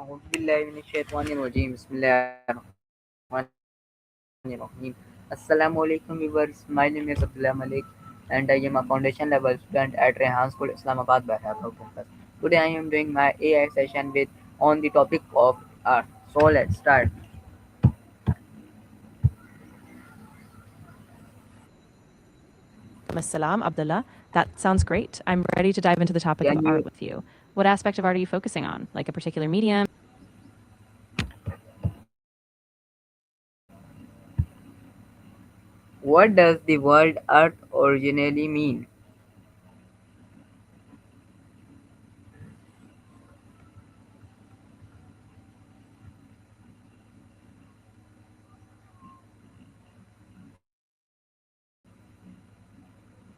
أعوذ بالله من الشيطان الرجيم بسم الله الرحمن الرحيم Assalamu alaikum viewers. My name is Abdullah Malik and I am a foundation level student at Rehan School Islamabad Bahrain campus. Today I am doing my AI session with on the topic of art. So let's start. Assalam, Abdullah. That sounds great. I'm ready to dive into the topic of Can art you with you. What aspect of art are you focusing on? Like a particular medium? what does the word art originally mean?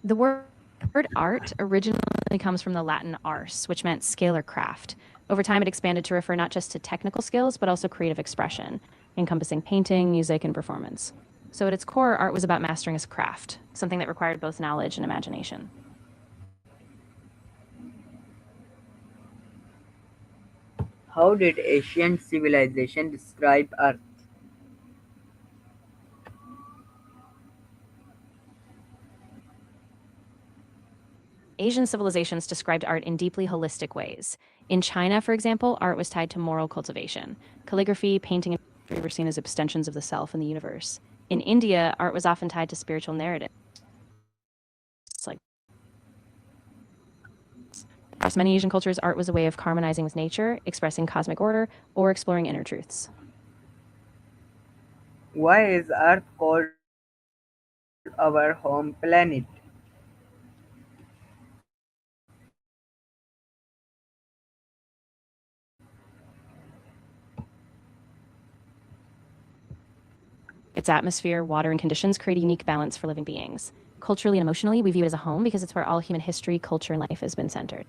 The word art originally comes from the Latin ars, which meant skill or craft. Over time, it expanded to refer not just to technical skills, but also creative expression, encompassing painting, music, and performance. So, at its core, art was about mastering a craft, something that required both knowledge and imagination. How did ancient civilization describe art? Asian civilizations described art in deeply holistic ways. In China, for example, art was tied to moral cultivation. Calligraphy, painting, and poetry were seen as extensions of the self and the universe. In India, art was often tied to spiritual narratives. Like across many Asian cultures, art was a way of harmonizing with nature, expressing cosmic order, or exploring inner truths. Why is Earth called our home planet? Its atmosphere, water, and conditions create a unique balance for living beings. Culturally and emotionally, we view it as a home because it's where all human history, culture, and life has been centered.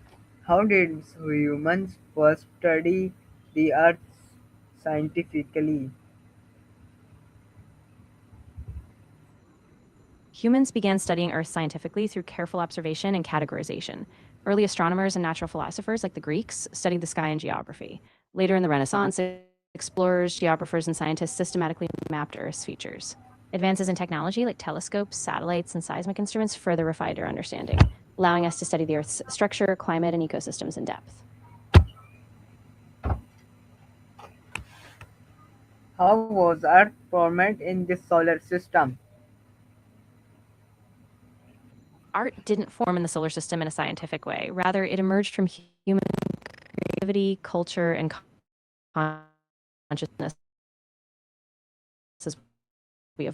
How did humans first study the earth scientifically? Humans began studying Earth scientifically through careful observation and categorization. Early astronomers and natural philosophers, like the Greeks, studied the sky and geography. Later in the Renaissance, explorers, geographers, and scientists systematically mapped Earth's features. Advances in technology, like telescopes, satellites, and seismic instruments, further refined our understanding, allowing us to study the Earth's structure, climate, and ecosystems in depth. How was Earth formed in the solar system? Art didn't form in the solar system in a scientific way. Rather, it emerged from human creativity, culture, and consciousness as we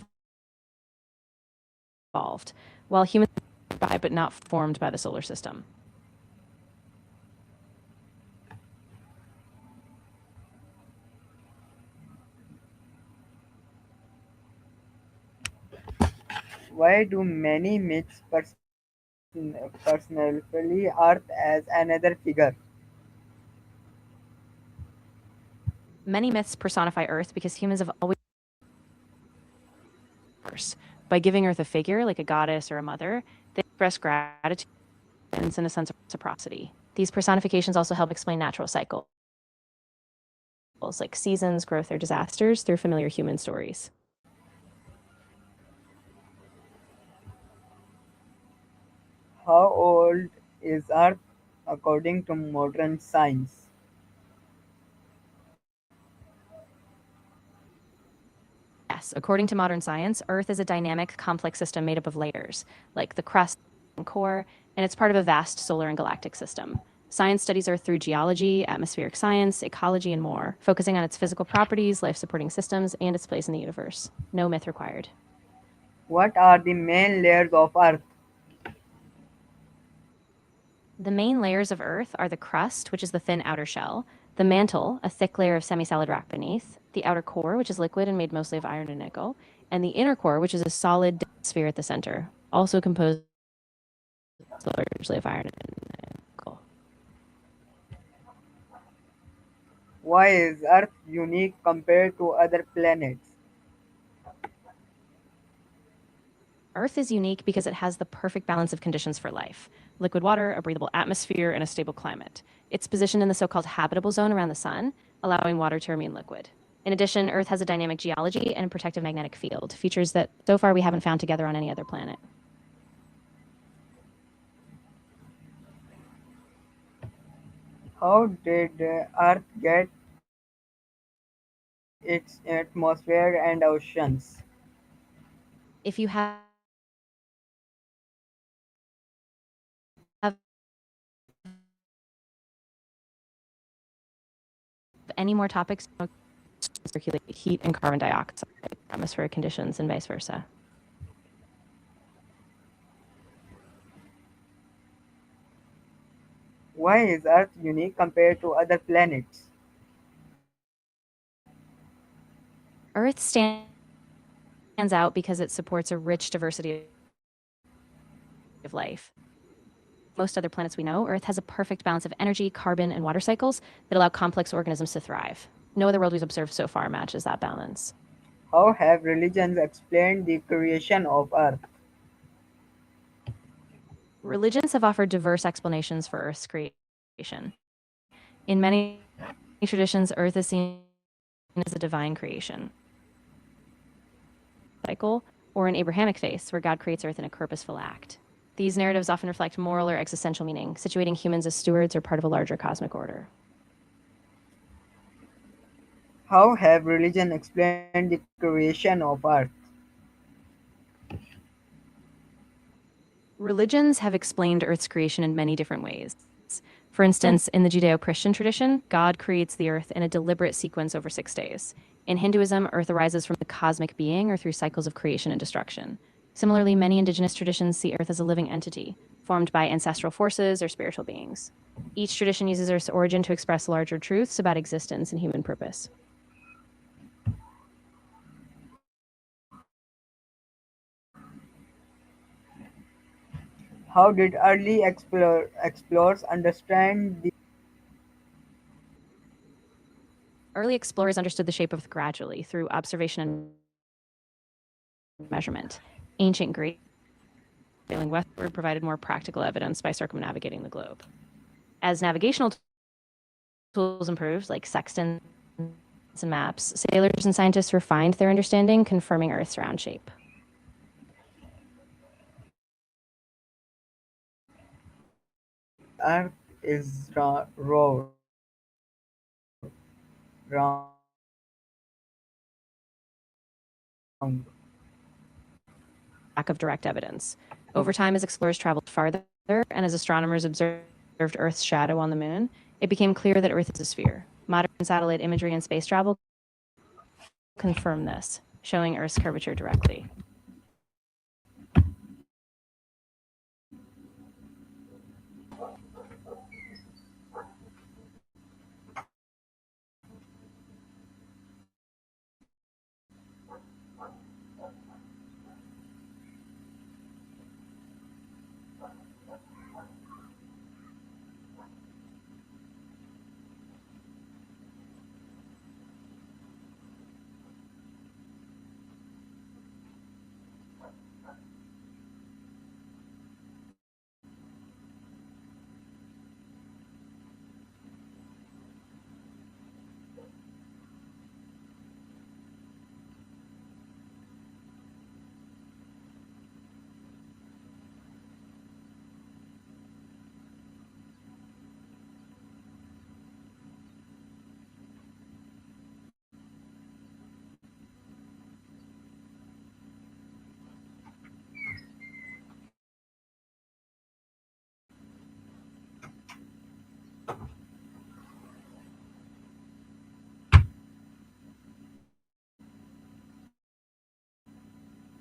evolved, while humans by but not formed by the solar system. Why do many myths personify Earth as another figure? Many myths personify Earth because humans have always by giving Earth a figure like a goddess or a mother, they express gratitude and a sense of reciprocity. These personifications also help explain natural cycles like seasons, growth, or disasters through familiar human stories. How old is Earth according to modern science? Yes, according to modern science, Earth is a dynamic, complex system made up of layers, like the crust and core, and it's part of a vast solar and galactic system. Science studies Earth through geology, atmospheric science, ecology, and more, focusing on its physical properties, life supporting systems, and its place in the universe. No myth required. What are the main layers of Earth? The main layers of Earth are the crust, which is the thin outer shell, the mantle, a thick layer of semi solid rock beneath, the outer core, which is liquid and made mostly of iron and nickel, and the inner core, which is a solid sphere at the center, also composed largely of iron and nickel. Why is Earth unique compared to other planets? Earth is unique because it has the perfect balance of conditions for life: liquid water, a breathable atmosphere, and a stable climate. It's positioned in the so called habitable zone around the sun, allowing water to remain liquid. In addition, Earth has a dynamic geology and protective magnetic field, features that so far we haven't found together on any other planet. How did Earth get its atmosphere and oceans? If you have any more topics, circulate heat and carbon dioxide, atmospheric conditions, and vice versa. Why is Earth unique compared to other planets? Earth stands out because it supports a rich diversity of life. Most other planets we know, Earth has a perfect balance of energy, carbon, and water cycles that allow complex organisms to thrive. No other world we've observed so far matches that balance. How have religions explained the creation of Earth? Religions have offered diverse explanations for Earth's creation. In many traditions, Earth is seen as a divine creation cycle, or an Abrahamic faith, where God creates Earth in a purposeful act. These narratives often reflect moral or existential meaning, situating humans as stewards or part of a larger cosmic order. How have religion explained the creation of Earth? Religions have explained Earth's creation in many different ways. For instance, in the Judeo Christian tradition, God creates the Earth in a deliberate sequence over 6 days. In Hinduism, Earth arises from the cosmic being or through cycles of creation and destruction. Similarly, many indigenous traditions see Earth as a living entity, formed by ancestral forces or spiritual beings. Each tradition uses Earth's origin to express larger truths about existence and human purpose. How did early explorers understand the Early explorers understood the shape of Earth gradually through observation and measurement. Ancient Greeks sailing westward provided more practical evidence by circumnavigating the globe. As navigational tools improved, like sextants and maps, sailors and scientists refined their understanding, confirming Earth's round shape. Earth is round? Lack of direct evidence. Over time, as explorers traveled farther and as astronomers observed Earth's shadow on the moon, it became clear that Earth is a sphere. Modern satellite imagery and space travel confirm this, showing Earth's curvature directly.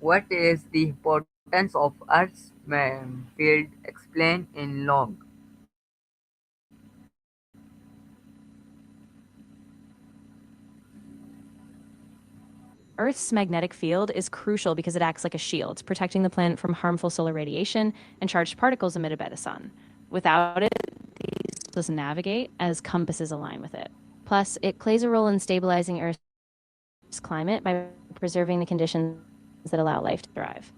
What is the importance of Earth's field explained in log? Earth's magnetic field is crucial because it acts like a shield, protecting the planet from harmful solar radiation and charged particles emitted by the sun. Without it, these doesn't navigate as compasses align with it. Plus, it plays a role in stabilizing Earth's climate by preserving the conditions that allow life to thrive.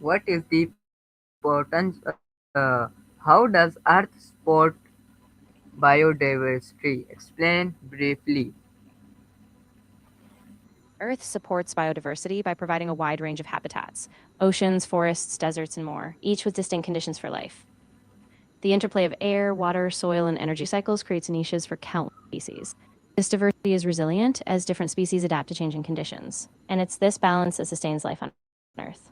What is the importance? How does Earth support biodiversity? Explain briefly. Earth supports biodiversity by providing a wide range of habitats oceans, forests, deserts, and more, each with distinct conditions for life. The interplay of air, water, soil, and energy cycles creates niches for countless species. This diversity is resilient as different species adapt to changing conditions, and it's this balance that sustains life on Earth.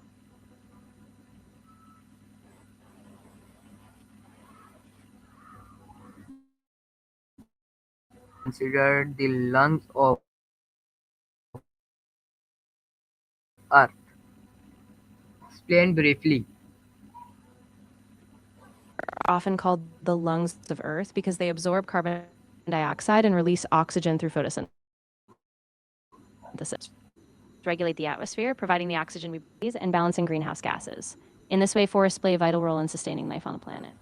Considered the lungs of Earth. Explain briefly. Often called the lungs of Earth because they absorb carbon dioxide and release oxygen through photosynthesis. Regulate the atmosphere, providing the oxygen we breathe and balancing greenhouse gases. In this way, forests play a vital role in sustaining life on the planet.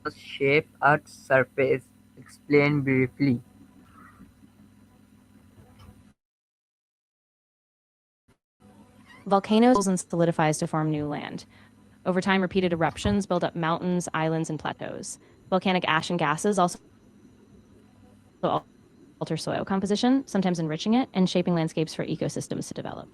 Volcanoes shape Earth's surface. Explain briefly. Volcanoes and solidifies to form new land. Over time, repeated eruptions build up mountains, islands, and plateaus. Volcanic ash and gases also alter soil composition, sometimes enriching it and shaping landscapes for ecosystems to develop.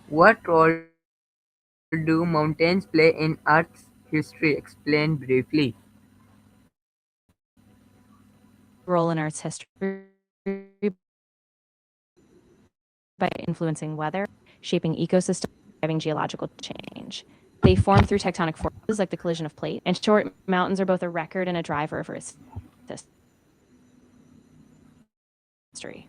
What role do mountains play in Earth's history? Explain briefly. Role in Earth's history by influencing weather, shaping ecosystems, driving geological change. They form through tectonic forces like the collision of plate. In short, mountains are both a record and a driver of Earth's history.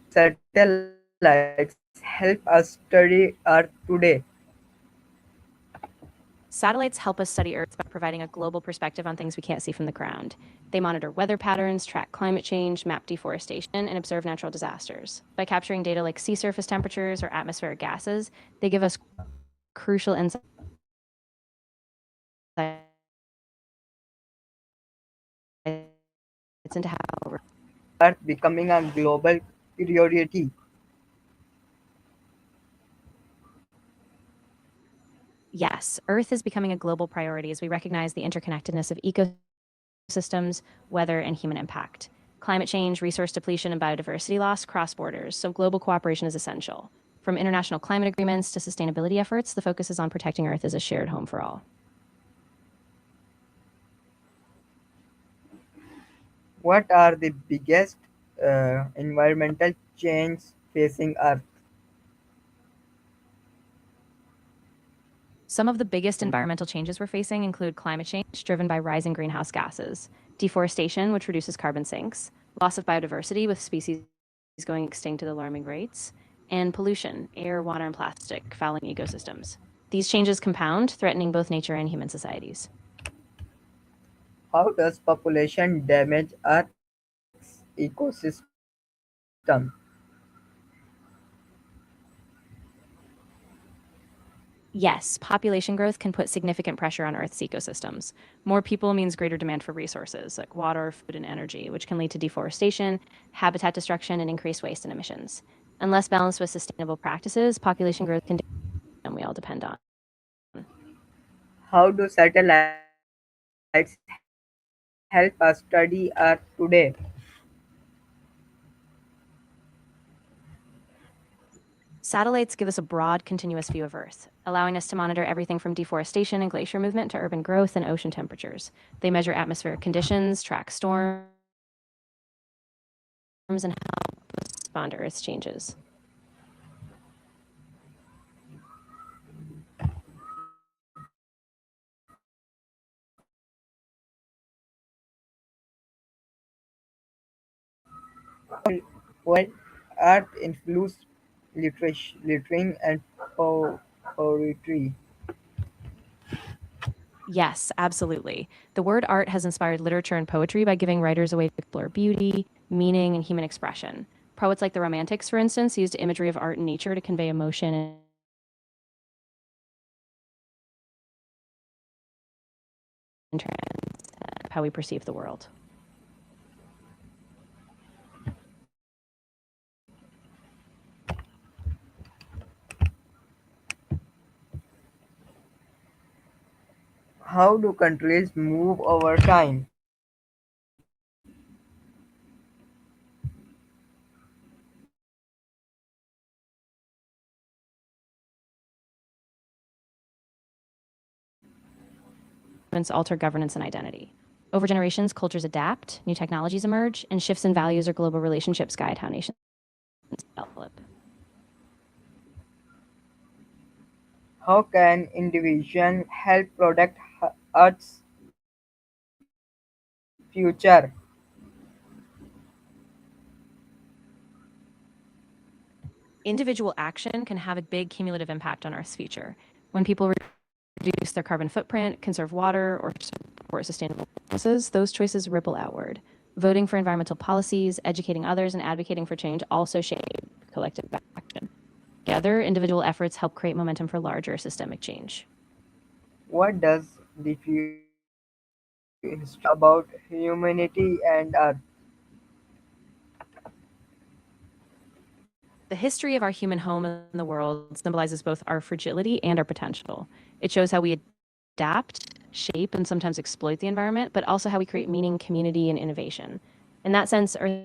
Satellites help us study Earth today. Satellites help us study Earth by providing a global perspective on things we can't see from the ground. They monitor weather patterns, track climate change, map deforestation, and observe natural disasters. By capturing data like sea surface temperatures or atmospheric gases, they give us crucial insights into how Earth becoming a global priority. Yes, Earth is becoming a global priority as we recognize the interconnectedness of ecosystems, weather, and human impact. Climate change, resource depletion, and biodiversity loss cross borders, so global cooperation is essential. From international climate agreements to sustainability efforts, the focus is on protecting Earth as a shared home for all. What are the biggest environmental changes facing Earth? Some of the biggest environmental changes we're facing include climate change, driven by rising greenhouse gases, deforestation, which reduces carbon sinks, loss of biodiversity, with species going extinct at alarming rates, and pollution, air, water, and plastic, fouling ecosystems. These changes compound, threatening both nature and human societies. How does population damage Earth's ecosystem? Yes, population growth can put significant pressure on Earth's ecosystems. More people means greater demand for resources like water, food, and energy, which can lead to deforestation, habitat destruction, and increased waste and emissions. Unless balanced with sustainable practices, population growth can and we all depend on. How do satellites help us study Earth today? Satellites give us a broad, continuous view of Earth, allowing us to monitor everything from deforestation and glacier movement to urban growth and ocean temperatures. They measure atmospheric conditions, track storms, and help respond to Earth's changes. Will Earth influence literature and poetry? Yes, absolutely. The word art has inspired literature and poetry by giving writers a way to explore beauty, meaning, and human expression. Poets like the Romantics, for instance, used imagery of art and nature to convey emotion and transcend how we perceive the world. How do countries move over time? Alter governance and identity. Over generations, cultures adapt, new technologies emerge, and shifts in values or global relationships guide how nations develop. How can individuals help protect Earth's future? Individual action can have a big cumulative impact on Earth's future. When people reduce their carbon footprint, conserve water, or support sustainable practices, those choices ripple outward. Voting for environmental policies, educating others, and advocating for change also shape collective action. Together, individual efforts help create momentum for larger systemic change. What does the future history about humanity and Earth? The history of our human home in the world symbolizes both our fragility and our potential. It shows how we adapt, shape, and sometimes exploit the environment, but also how we create meaning, community, and innovation. In that sense, Earth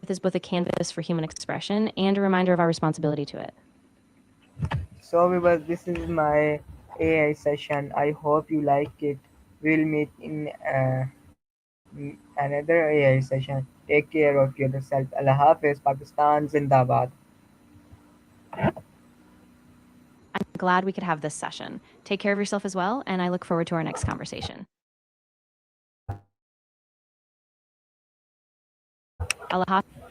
is both a canvas for human expression and a reminder of our responsibility to it. So, viewers, this is my AI session. I hope you like it. We'll meet in another AI session. Take care of yourself. Allah Hafiz, Pakistan, Zindabad. I'm glad we could have this session. Take care of yourself as well, and I look forward to our next conversation. Allah Hafiz.